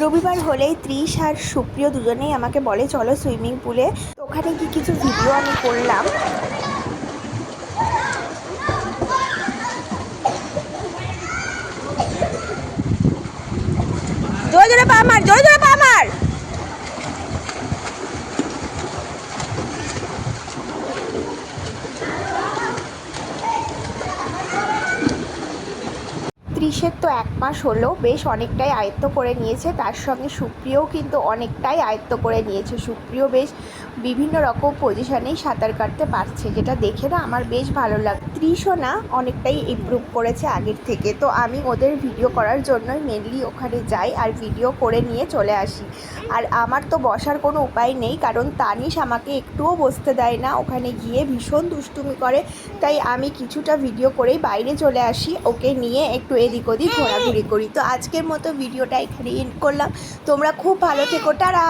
রবিবার হলেই ত্রিশ আর সুপ্রিয় দুজনেই আমাকে বলে চলো সুইমিং পুলে। তো ওখানে কি কিছু ভিডিও আমি করলাম। জোরে জোরে পা মার, জোরে জোরে পা মার। ত্রিশের তো 1 মাস হলো, বেশ অনেকটাই আয়ত্ত করে নিয়েছে। তার সঙ্গে সুপ্রিয়ও কিন্তু অনেকটাই আয়ত্ত করে নিয়েছে। সুপ্রিয় বেশ বিভিন্ন রকম পজিশনেই সাঁতার কাটতে পারছে, যেটা দেখে না আমার বেশ ভালো লাগে। ত্রিশও না অনেকটাই ইমপ্রুভ করেছে আগের থেকে। তো আমি ওদের ভিডিও করার জন্যই মেনলি ওখানে যাই আর ভিডিও করে নিয়ে চলে আসি। আর আমার তো বসার কোনো উপায় নেই, কারণ তানিশ আমাকে একটুও বসতে দেয় না। ওখানে গিয়ে ভীষণ দুষ্টুমি করে, তাই আমি কিছুটা ভিডিও করেই বাইরে চলে আসি, ওকে নিয়ে একটু এদিক ওদিক ঘোরাঘুরি করি। তো আজকের মতো ভিডিওটা এখানে এন্ড করলাম। তোমরা খুব ভালো থেকো, টাটা।